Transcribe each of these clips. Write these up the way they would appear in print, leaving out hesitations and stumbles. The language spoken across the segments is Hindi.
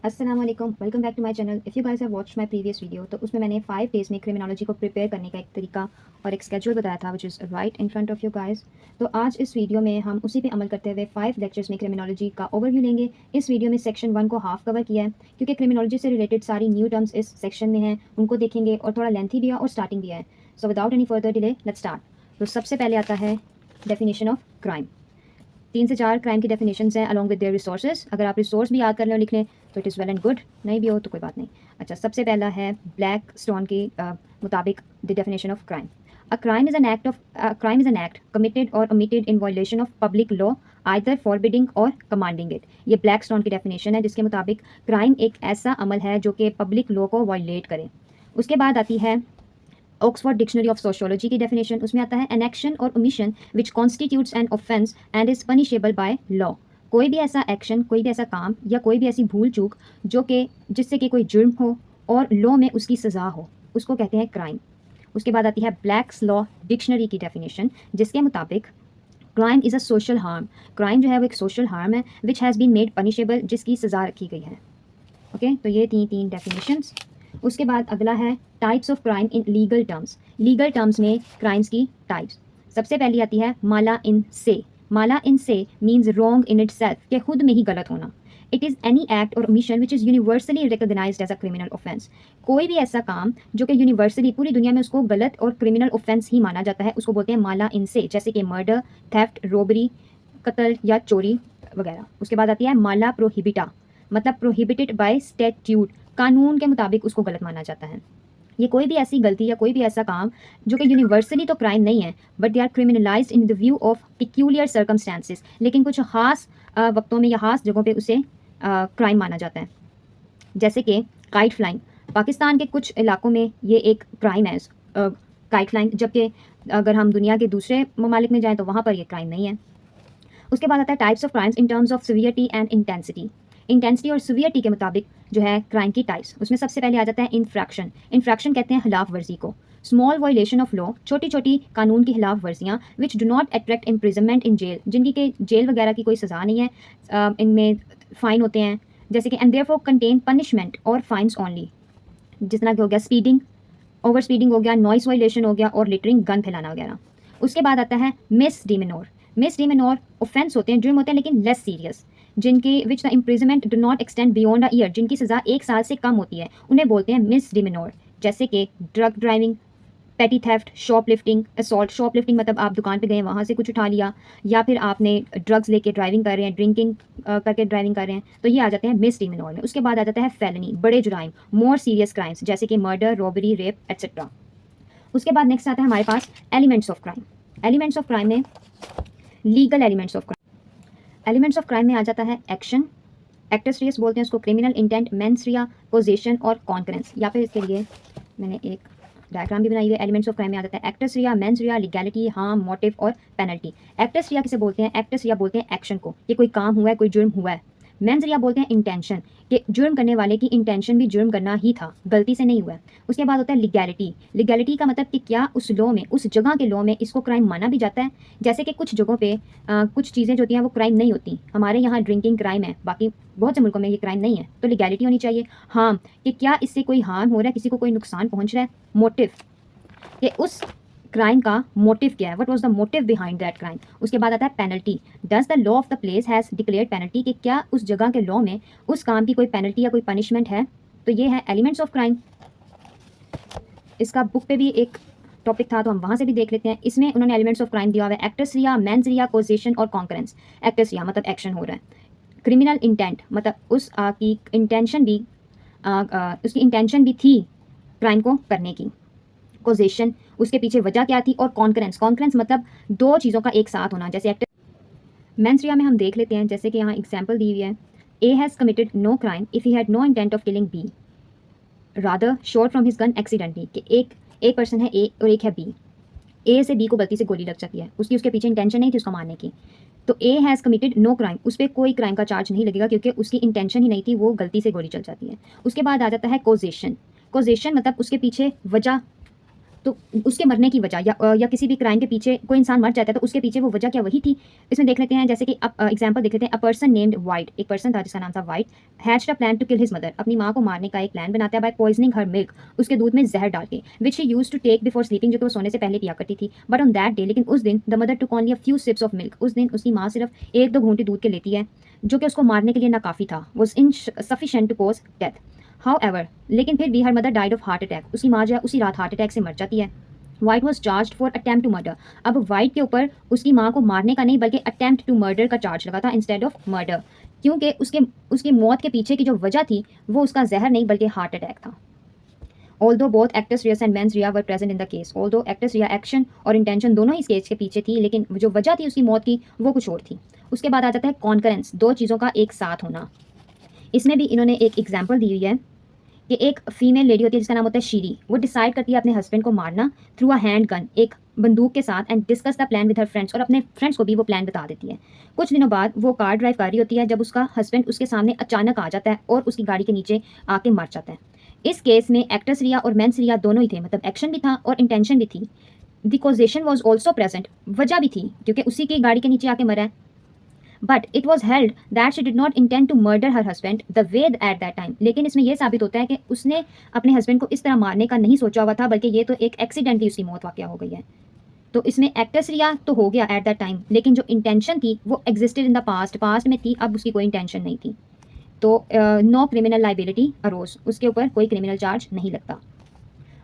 अस्सलाम वालेकुम, welcome back to my channel. If you guys have watched my previous video तो उसमें मैंने 5 डेज़ में क्रिमिनोलॉजी को प्रिपेयर करने का एक तरीका और एक स्केड्यूल बताया था which is right in front of you guys. तो आज इस वीडियो में हम उसी पे अमल करते हुए 5 लेक्चर्स में क्रिमिनोलॉजी का ओवरव्यू लेंगे। इस वीडियो में सेक्शन 1 को हाफ कवर किया है क्योंकि क्रिमिनोलॉजी से रिलेटेड सारी न्यू टर्म्स इस सेक्शन में हैं, उनको देखेंगे और थोड़ा लेंथी भी है और स्टार्टिंग भी है। So without any further delay let's start. तो सबसे पहले आता है डेफिनेशन ऑफ क्राइम। 3 से 4 क्राइम की डेफिनेशंस हैं अलॉन्ग विद देयर रिसोर्सेज। अगर आप रिसोर्स भी याद कर लें और लिख लें तो it is well and good, नहीं भी हो तो कोई बात नहीं। अच्छा, सबसे पहला है ब्लैक स्टोन के मुताबिक the definition of crime. A crime is an act committed और omitted in violation of public law either forbidding और कमांडिंग इट। ये ब्लैक स्टोन की डेफिनेशन है जिसके मुताबिक क्राइम एक ऐसा अमल है जो कि पब्लिक लॉ को वायलेट करे। उसके बाद आती है ऑक्सफोर्ड डिक्शनरी ऑफ सोशियोलॉजी की डेफिनेशन। उसमें आता है एन एक्शन और omission which constitutes an offence and is punishable by law. कोई भी ऐसा एक्शन, कोई भी ऐसा काम या कोई भी ऐसी भूल चूक जो कि जिससे कि कोई जुर्म हो और लॉ में उसकी सज़ा हो, उसको कहते हैं क्राइम। उसके बाद आती है ब्लैक्स लॉ डिक्शनरी की डेफिनेशन जिसके मुताबिक crime is a social harm. Crime जो है वो एक सोशल हार्म है which has been made punishable, जिसकी सज़ा रखी गई है। ओके, तो ये थी 3 डेफिनेशंस। उसके बाद अगला है types of crime in legal terms. Legal terms में क्राइम्स की टाइप्स। सबसे पहली आती है माला इन से। Mala in se means wrong in itself, के खुद में ही गलत होना। It is any act or omission which is universally recognised as a criminal offence. कोई भी ऐसा काम जो कि यूनिवर्सली पूरी दुनिया में उसको गलत और क्रिमिनल ऑफेंस ही माना जाता है, उसको बोलते हैं माला इन से, जैसे कि मर्डर, थेफ्ट, रोबरी, कत्ल या चोरी वगैरह। उसके बाद आती है माला प्रोहिबिटा, मतलब प्रोहिबिटेड बाय स्टैट्यूट, कानून के मुताबिक उसको गलत माना जाता है। ये कोई भी ऐसी गलती या कोई भी ऐसा काम जो कि यूनिवर्सली तो क्राइम नहीं है but they are criminalised in the view of peculiar circumstances, लेकिन कुछ खास वक्तों में या खास जगहों पे उसे क्राइम माना जाता है। जैसे कि काइट फ्लाइंग, पाकिस्तान के कुछ इलाकों में ये एक क्राइम है काइट फ्लाइंग, जबकि अगर हम दुनिया के दूसरे ममालिक में जाएँ तो वहाँ पर ये क्राइम नहीं है। उसके बाद आता है types of crimes in terms of severity and intensity. Intensity और सिवियरिटी के मुताबिक जो है क्राइम की टाइप्स, उसमें सबसे पहले आ जाता है इन्फ्रैक्शन। इन्फ्रैक्शन कहते हैं खिलाफ वर्जी को। स्मॉल वायलेशन ऑफ लॉ, छोटी छोटी कानून की खिलाफ वर्जियाँ which do not attract imprisonment in jail, जिनकी के जेल वगैरह की कोई सज़ा नहीं है, इनमें फ़ाइन होते हैं, जैसे कि एंड देयरफॉर कंटेन पनिशमेंट और फाइन्स ओनली। जिस तरह के हो गया स्पीडिंग, ओवर स्पीडिंग हो गया, नॉइस वायलेशन हो गया और लिटरिंग, गन फैलाना वगैरह। उसके बाद आता है मिस डिमिनोर। मिस डिमिनोर ऑफेंस होते हैं, जुर्म होते हैं लेकिन लेस सीरियस, जिनकी which the imprisonment do not extend beyond a year, जिनकी सज़ा 1 साल से कम होती है, उन्हें बोलते हैं मिस डिमिनोर। जैसे कि ड्रग ड्राइविंग, पेटी थेफ्ट, शॉपलिफ्टिंग, असॉल्ट। शॉपलिफ्टिंग मतलब आप दुकान पे गए, वहाँ से कुछ उठा लिया, या फिर आपने ड्रग्स लेके ड्राइविंग कर रहे हैं, ड्रिंकिंग करके ड्राइविंग कर रहे हैं, तो ये आ जाते हैं मिस डिमिनोर में। उसके बाद आ जाता है फेलनी, बड़े जुराइम, मोर सीरियस क्राइम्स, जैसे कि मर्डर, रॉबरी, रेप एट्सेट्रा। उसके बाद नेक्स्ट आता है हमारे पास elements of crime. Elements of crime में legal elements of crime, elements of crime में आ जाता है एक्शन, एक्टस रियस बोलते हैं उसको, क्रिमिनल इंटेंट, मेंस रिया, पोजेशन और कॉन्करेंस। या फिर इसके लिए मैंने एक डायग्राम भी बनाई हुई है। एलिमेंट्स ऑफ क्राइम में आ जाता है actus reus, mens rea, legality, harm, motive और पेनल्टी। एक्टस रिया किसे बोलते हैं? एक्टस रिया बोलते हैं एक्शन को, कि कोई काम हुआ है, कोई जुर्म हुआ है। मेंस रिया बोलते हैं इंटेंशन, कि जुर्म करने वाले की इंटेंशन भी जुर्म करना ही था, गलती से नहीं हुआ है। उसके बाद होता है लीगैलिटी। लीगैलिटी का मतलब कि क्या उस लॉ में, उस जगह के लॉ में इसको क्राइम माना भी जाता है। जैसे कि कुछ जगहों पे कुछ चीज़ें जो होती हैं वो क्राइम नहीं होती। हमारे यहाँ ड्रिंकिंग क्राइम है, बाकी बहुत से मुल्कों में ये क्राइम नहीं है, तो लीगैलिटी होनी चाहिए। हार्म, कि क्या इससे कोई हार्म हो रहा है, किसी को कोई नुकसान पहुँच रहा है। मोटिव, कि उस क्राइम का मोटिव क्या है, what was the motive behind that crime. उसके बाद आता है penalty. Does the law of the place has declared penalty, कि क्या उस जगह के लॉ में उस काम की कोई पेनल्टी या कोई पनिशमेंट है। तो ये है एलिमेंट्स ऑफ क्राइम। इसका बुक पे भी एक टॉपिक था तो हम वहाँ से भी देख लेते हैं। इसमें उन्होंने एलिमेंट्स ऑफ क्राइम दिया हुआ है एक्टस रिया, मेंस रिया, कोजेशन और कॉन्करेंस। एक्टस रिया मतलब एक्शन हो रहा है। क्रिमिनल इंटेंट मतलब उस की इंटेंशन भी उसकी इंटेंशन भी थी क्राइम को करने की। कोजेशन, उसके पीछे वजह क्या थी। और कॉन्करेंस, कॉन्करेंस मतलब दो चीज़ों का एक साथ होना। जैसे एक्टर मेंस रिया में हम देख लेते हैं, जैसे कि यहाँ एग्जाम्पल दी हुई है। A has committed no crime if he had no intent of killing B, rather shot from his gun accidentally, कि एक पर्सन है ए और एक है बी। ए से बी को गलती से गोली लग जाती है, उसकी उसके पीछे इंटेंशन नहीं थी उसको मारने की, तो A has committed no crime, उस पर कोई क्राइम का चार्ज नहीं लगेगा क्योंकि उसकी इंटेंशन ही नहीं थी, वो गलती से गोली चल जाती है। उसके बाद आ जाता है कोजेशन। कोजेशन मतलब उसके पीछे वजह तो उसके मरने की वजह या किसी भी क्राइम के पीछे कोई इंसान मर जाता है तो उसके पीछे वो वजह क्या वही थी। इसमें देख लेते हैं, जैसे कि एग्जांपल देख लेते हैं। अ पर्सन नेम्ड वाइट, एक पर्सन था जिसका नाम था White, hatched a plan to kill his mother, अपनी माँ को मारने का एक प्लान बनाता है बाय पॉइजनिंग हर मिल्क, उसके दूध में जहर डाल के, which he used to take before sleeping, जो कि वो सोने से पहले पिया करती थी। बट ऑन दैट डे, लेकिन उस दिन, the mother took only a few sips of milk, उस दिन उसकी माँ सिर्फ एक दो घूंटे दूध के लेती है, जो कि उसको मारने के लिए ना काफ़ी था, was insufficient to cause death. However, लेकिन फिर भी her mother died of heart attack, उसकी माँ जो है उसी रात हार्ट अटैक से मर जाती है। White was charged for attempt to murder, अब वाइट के ऊपर उसकी माँ को मारने का नहीं बल्कि अटेम्प्ट टू मर्डर का चार्ज लगा था इंस्टेड ऑफ मर्डर, क्योंकि उसकी मौत के पीछे की जो वजह थी वो उसका जहर नहीं बल्कि हार्ट अटैक था। Although both actors Rias and Mens Ria were present in the case, although actors Ria action और इंटेंशन दोनों ही इस केस के पीछे थी, लेकिन जो वजह थी उसकी मौत की वो कुछ और थी। उसके बाद आ जाता है कॉन्करेंस, दो चीज़ों का एक साथ होना। इसमें भी इन्होंने एक एग्जाम्पल दी हुई है कि एक फीमेल लेडी होती है जिसका नाम होता है शीरी, वो डिसाइड करती है अपने हस्बैंड को मारना थ्रू अ हैंड गन, एक बंदूक के साथ, and discuss the plan with her friends, और अपने फ्रेंड्स को भी वो प्लान बता देती है। कुछ दिनों बाद वो कार ड्राइव कर रही होती है जब उसका हस्बैंड उसके सामने अचानक आ जाता है और उसकी गाड़ी के नीचे आके मर जाता है। इस केस में एक्ट्रेस रिया और मेंस रिया दोनों ही थे, मतलब एक्शन भी था और इंटेंशन भी थी। The causation was also present, वजह भी थी क्योंकि उसी की गाड़ी के नीचे आके मरा है। But it was held that she did not intend to murder her husband the way at that time, लेकिन इसमें यह साबित होता है कि उसने अपने हस्बैंड को इस तरह मारने का नहीं सोचा हुआ था, बल्कि ये तो एक एक्सीडेंटली उसकी मौत वाक़या हो गई है। तो इसमें एक्ट्रेस रिया तो हो गया एट दैट टाइम, लेकिन जो इंटेंशन थी वो एग्जिस्टेड इन द पास्ट में थी, अब उसकी कोई इंटेंशन नहीं थी। तो नो क्रिमिनल लाइबिलिटी अरोज, उसके ऊपर कोई क्रिमिनल चार्ज नहीं लगता।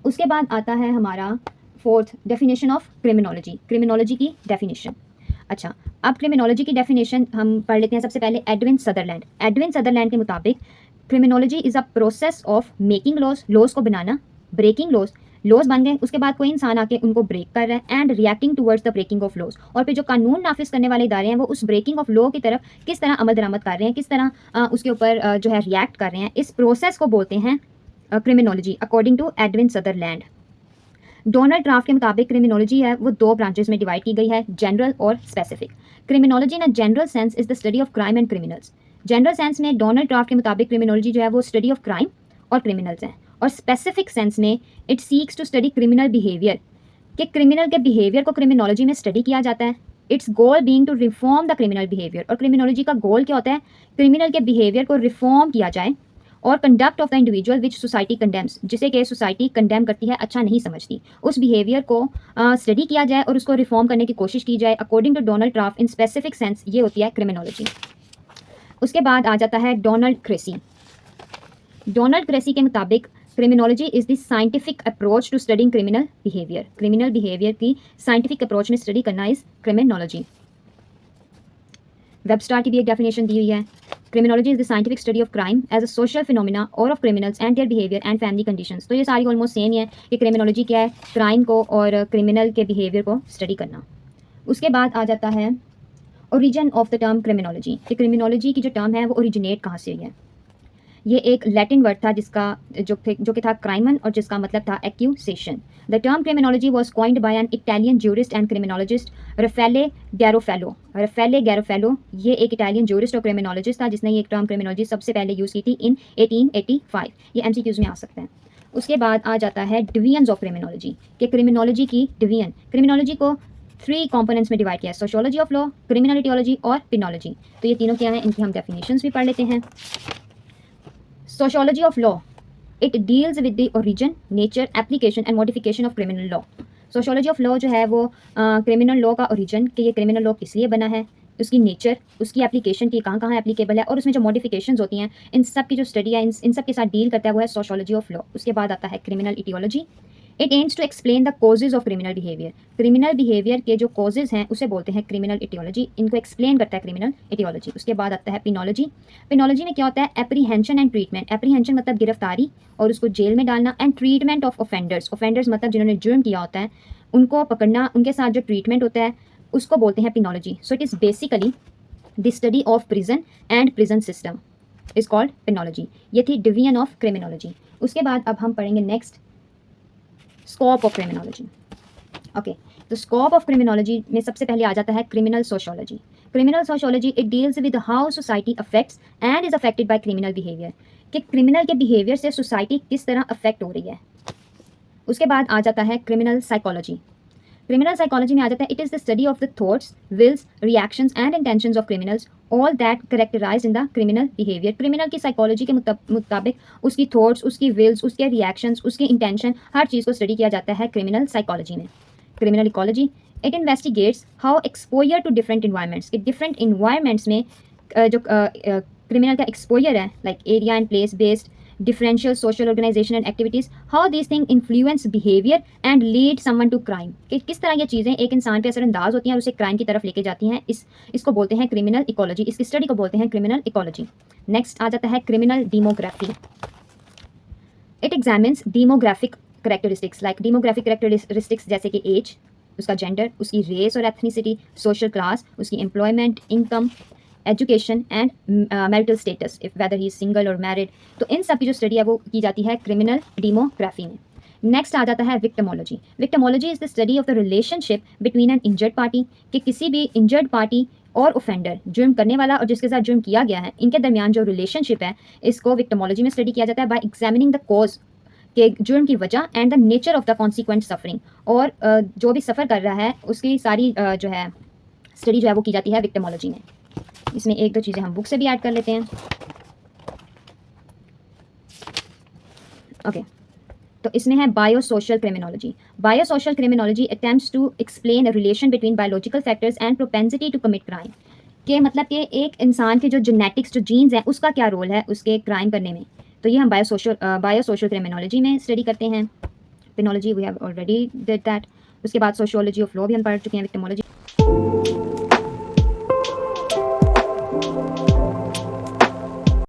उसके बाद आता है हमारा fourth definition of criminology, criminology की डेफिनेशन। अच्छा, अब क्रिमिनोलॉजी की डेफिनेशन हम पढ़ लेते हैं। सबसे पहले एडविन सदरलैंड, एडविन सदरलैंड के मुताबिक criminology is a process of making laws, laws को बनाना, ब्रेकिंग लॉज, लॉज बन गए उसके बाद कोई इंसान आके उनको ब्रेक कर रहा है, and reacting towards the breaking of laws, और फिर जो कानून नाफिज करने वाले इदारे हैं वो उस ब्रेकिंग ऑफ लॉ की तरफ किस तरह अमल दरामद कर रहे हैं, किस तरह उसके ऊपर जो है रिएक्ट कर रहे हैं, इस प्रोसेस को बोलते हैं criminology, according to Edwin Sutherland. Donald Taft के मुताबिक क्रिमिनोलॉजी है वो दो ब्रांचेस में डिवाइड की गई है, जनरल और specific. Criminology in a general sense is the study of crime and criminals, general sense में डोनाल्ड ट्राफ्ट के मुताबिक क्रिमिनोलॉजी जो है वो स्टडी ऑफ क्राइम और क्रिमिनल्स है, और स्पेसिफिक सेंस में it seeks to study criminal behaviour, कि क्रिमिनल के बिहेवियर को क्रिमिनोलॉजी में स्टडी किया जाता है। Its goal being to reform the criminal behaviour, और क्रिमिनोलॉजी का गोल क्या होता है, क्रिमिनल के बिहेवियर को रिफॉर्म किया जाए, और conduct of the individual which society condemns, जिसे कि सोसाइटी कंडेम करती है, अच्छा नहीं समझती, उस बिहेवियर को स्टडी किया जाए और उसको रिफॉर्म करने की कोशिश की जाए, according to Donald Taft in specific sense, ये होती है क्रिमिनोलॉजी। उसके बाद आ जाता है डोनाल्ड क्रेसी, डोनाल्ड क्रेसी के मुताबिक criminology is the scientific approach to studying criminal behaviour, criminal behaviour की साइंटिफिक अप्रोच में स्टडी करना इज क्रिमिनोलॉजी। वेबस्टार की भी एक डेफिनेशन दी हुई है, criminology is the scientific study of crime as a social phenomena और of criminals and their behaviour and family conditions. तो ये सारी ऑलमोस्ट सेम ही है कि क्रिमिनोलॉजी क्या है, क्राइम को और क्रिमिनल के बिहेवियर को स्टडी करना। उसके बाद आ जाता है origin of the term criminology, कि क्रिमिनोलॉजी की जो टर्म है वो ओरिजिनेट कहाँ से हुई है। ये एक लैटिन वर्ड था जिसका जो कि था क्राइमन, और जिसका मतलब था accusation. The term criminology was coined by an Italian jurist and criminologist Raffaele Garofalo, Raffaele Garofalo, ये एक इटालियन ज्यूरिस्ट और क्रिमिनोलॉजिस्ट था जिसने ये टर्म क्रिमिनोलॉजी सबसे पहले यूज़ की थी इन 1885। ये एमसीक्यूज़ में आ सकते हैं। उसके बाद आ जाता है डिवीजन्स ऑफ क्रिमिनोलॉजी, कि क्रिमिनोलॉजी की डिवीजन, क्रिमिनोलॉजी को 3 कंपोनेंट्स में डिवाइड किया है, sociology of law, criminal etiology और पिनोलॉजी। तो ये तीनों क्या हैं, इनकी हम डेफिनेशंस भी पढ़ लेते हैं। Sociology of law, it deals with the origin, nature, application and modification of criminal law. Sociology of law जो है वो क्रिमिनल लॉ का ओरिजिन, कि ये क्रिमिनल लॉ किस लिए बना है, उसकी नेचर, उसकी एप्लीकेशन की कहाँ कहाँ एप्लीकेबल है, और उसमें जो मॉडिफिकेशंस होती हैं, इन सब की जो स्टडी है, इन सब के साथ डील करता है वो है सोशियोलॉजी ऑफ लॉ। उसके बाद आता है criminal etiology, it aims to explain the causes of criminal behaviour, criminal behaviour के जो कॉजेज हैं उसे बोलते हैं क्रिमिनल इटियोलॉजी, इनको एक्सप्लेन करता है क्रिमिनल इटियोलॉजी। उसके बाद आता है पिनोलॉजी, पिनोलॉजी में क्या होता है, एप्रीहेंशन एंड ट्रीटमेंट, एप्रीहेंशन मतलब गिरफ्तारी और उसको जेल में डालना, and treatment of offenders, offenders मतलब जिन्होंने जुर्म किया होता है उनको पकड़ना, उनके साथ जो ट्रीटमेंट होता है उसको बोलते हैं penology. So it is basically the study of prison and prison system is called penology. ये थी डिवीजन ऑफ क्रिमिनोलॉजी। उसके बाद अब हम पढ़ेंगे next scope of criminology. Okay, तो स्कोप ऑफ क्रिमिनोलॉजी में सबसे पहले आ जाता है criminal sociology. Criminal sociology it deals with how society affects and is affected by criminal behaviour, कि क्रिमिनल के बिहेवियर से सोसाइटी किस तरह अफेक्ट हो रही है। उसके बाद आ जाता है क्रिमिनल साइकोलॉजी। क्रिमिनल साइकोलॉजी में आ जाता है it is the study of the thoughts, wills, reactions and intentions of criminals, all that characterise in the criminal behaviour. Criminal की साइकोलॉजी के मुताबिक उसकी थॉट्स, उसकी विल्स, उसके रिएक्शंस, उसकी इंटेंशन, हर चीज़ को स्टडी किया जाता है क्रिमिनल साइकोलॉजी में। Criminal ecology, it investigates how exposure to different environments, कि डिफरेंट इन्वायरमेंट्स में जो क्रिमिनल का एक्सपोजर है, like area and place based differential social organization and activities, how these things influence behavior and lead someone to crime, कि किस तरह ये चीज़ें एक इंसान पे असरअंदाज होती हैं और उसे क्राइम की तरफ लेके जाती हैं। इसको बोलते हैं क्रिमिनल इकोलॉजी, इसकी स्टडी को बोलते हैं क्रिमिनल इकोलॉजी। नेक्स्ट आ जाता है criminal demography. It examines demographic characteristics, like demographic characteristics जैसे कि एज, उसका जेंडर, उसकी रेस और एथनिसिटी, सोशल क्लास, उसकी employment, income, education and marital status, if weather he is single और मैरिड। तो इन सब की जो स्टडी है वो की जाती है क्रिमिनल डेमोग्राफी में। नेक्स्ट आ जाता है victimology. Victimology is the study of the relationship between N injured party, कि किसी भी इंजर्ड पार्टी और ऑफेंडर, जुर्म करने वाला और जिसके साथ जुर्म किया गया है, इनके दरमियान जो रिलेशनशिप है इसको विक्टिमोलॉजी में स्टडी किया जाता है बाय एग्जामिनिंग द कॉज, के जुर्म की वजह, and the nature of the consequent suffering, और जो भी सफ़र कर रहा है उसकी सारी जो है स्टडी जो है वो की जाती है विक्टिमोलॉजी में। इसमें एक दो चीज़ें हम बुक से भी ऐड कर लेते हैं। ओके, तो इसमें है biosocial criminology. Biosocial criminology attempts to explain a relation between biological factors and propensity to commit crime, के मतलब कि एक इंसान के जो जेनेटिक्स, जो जीन्स हैं, उसका क्या रोल है उसके क्राइम करने में। तो ये हम बायोसोशल क्रिमिनोलॉजी में स्टडी करते हैं। Criminology we have already did that. उसके बाद सोशियोलॉजी ऑफ लॉ भी हम पढ़ चुके हैं, विक्टिमोलॉजी।